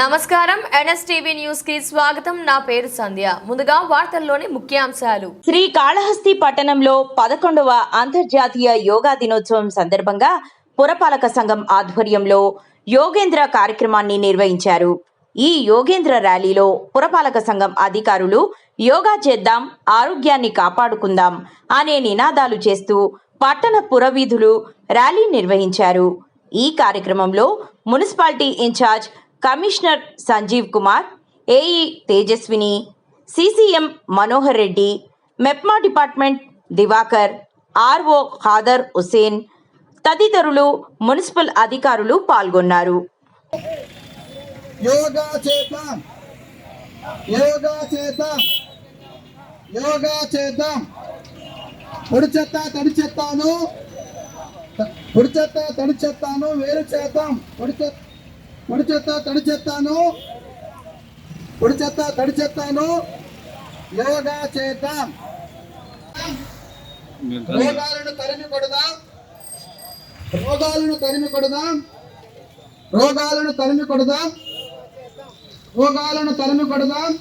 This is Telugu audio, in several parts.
నమస్కారం ఎన్ఎస్టీవీ న్యూస్ కి స్వాగతం. నా పేరు సంధ్య. ముందుగా వార్తల్లోని ముఖ్యాంశాలు. శ్రీకాళహస్తి పట్టణంలో 11వ అంతర్జాతీయ యోగా దినోత్సవం సందర్భంగా పురపాలక సంఘం ఆధ్వర్యంలో యోగేంద్ర కార్యక్రమాన్ని నిర్వహించారు. ఈ యోగేంద్ర ర్యాలీలో పురపాలక సంఘం అధికారులు యోగా చేద్దాం, ఆరోగ్యాన్ని కాపాడుకుందాం అనే నినాదాలు చేస్తూ పట్టణ పురవీధులు ర్యాలీ నిర్వహించారు. ఈ కార్యక్రమంలో municipality in-charge commissioner Sanjeev Kumar, AE Tejaswini, CCM Manohar Reddy, MEPMA department Diwakar, RO Khadar Hussain తదితరులు మున్సిపల్ అధికారులు పాల్గొన్నారు. యోగా చేద్దాం, యోగా చేద్దాం, యోగా చేద్దాం. పొడి చెత్త తడి చెత్తాను, పొడి చెత్త తడి చెత్తాను వేరు చేద్దాం. పొడి చెత్త తడి చెత్తాను, పొడి చెత్త తడి చెత్తాను యోగా చేద్దాం. రోగాలను తరిమి కొడదాం, రోగాలను తరిమి కొడదాం, రోగాలను తరిమి కొడదాం, రోగాలను తరిమి కొడదాం.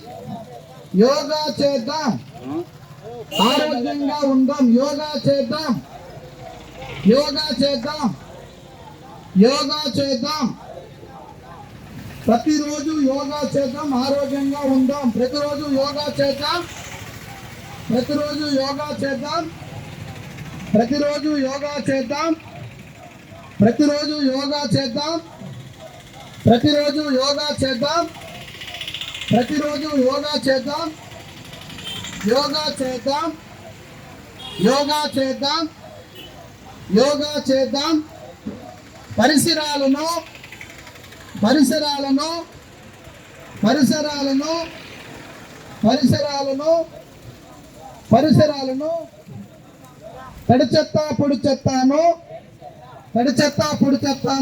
యోగా చేద్దాం, ఆరోగ్యంగా ఉందాం. యోగా చేద్దాం, యోగా చేద్దాం, యోగా చేద్దాం. ప్రతిరోజు యోగా చేద్దాం, ఆరోగ్యంగా ఉందాం. ప్రతిరోజు యోగా చేద్దాం, ప్రతిరోజు యోగా చేద్దాం, ప్రతిరోజు యోగా చేద్దాం, ప్రతిరోజు యోగా చేద్దాం, ప్రతిరోజు యోగా చేద్దాం, ప్రతిరోజు యోగా చేద్దాం. యోగా చేద్దాం, యోగా చేద్దాం, యోగా చేద్దాం. పరిసరాలను పరిసరాలను పరిసరాలను పరిసరాలను పరిసరాలను తడి చెత్త పొడి చెత్తాను, తడి చెత్త పొడి చెత్తాను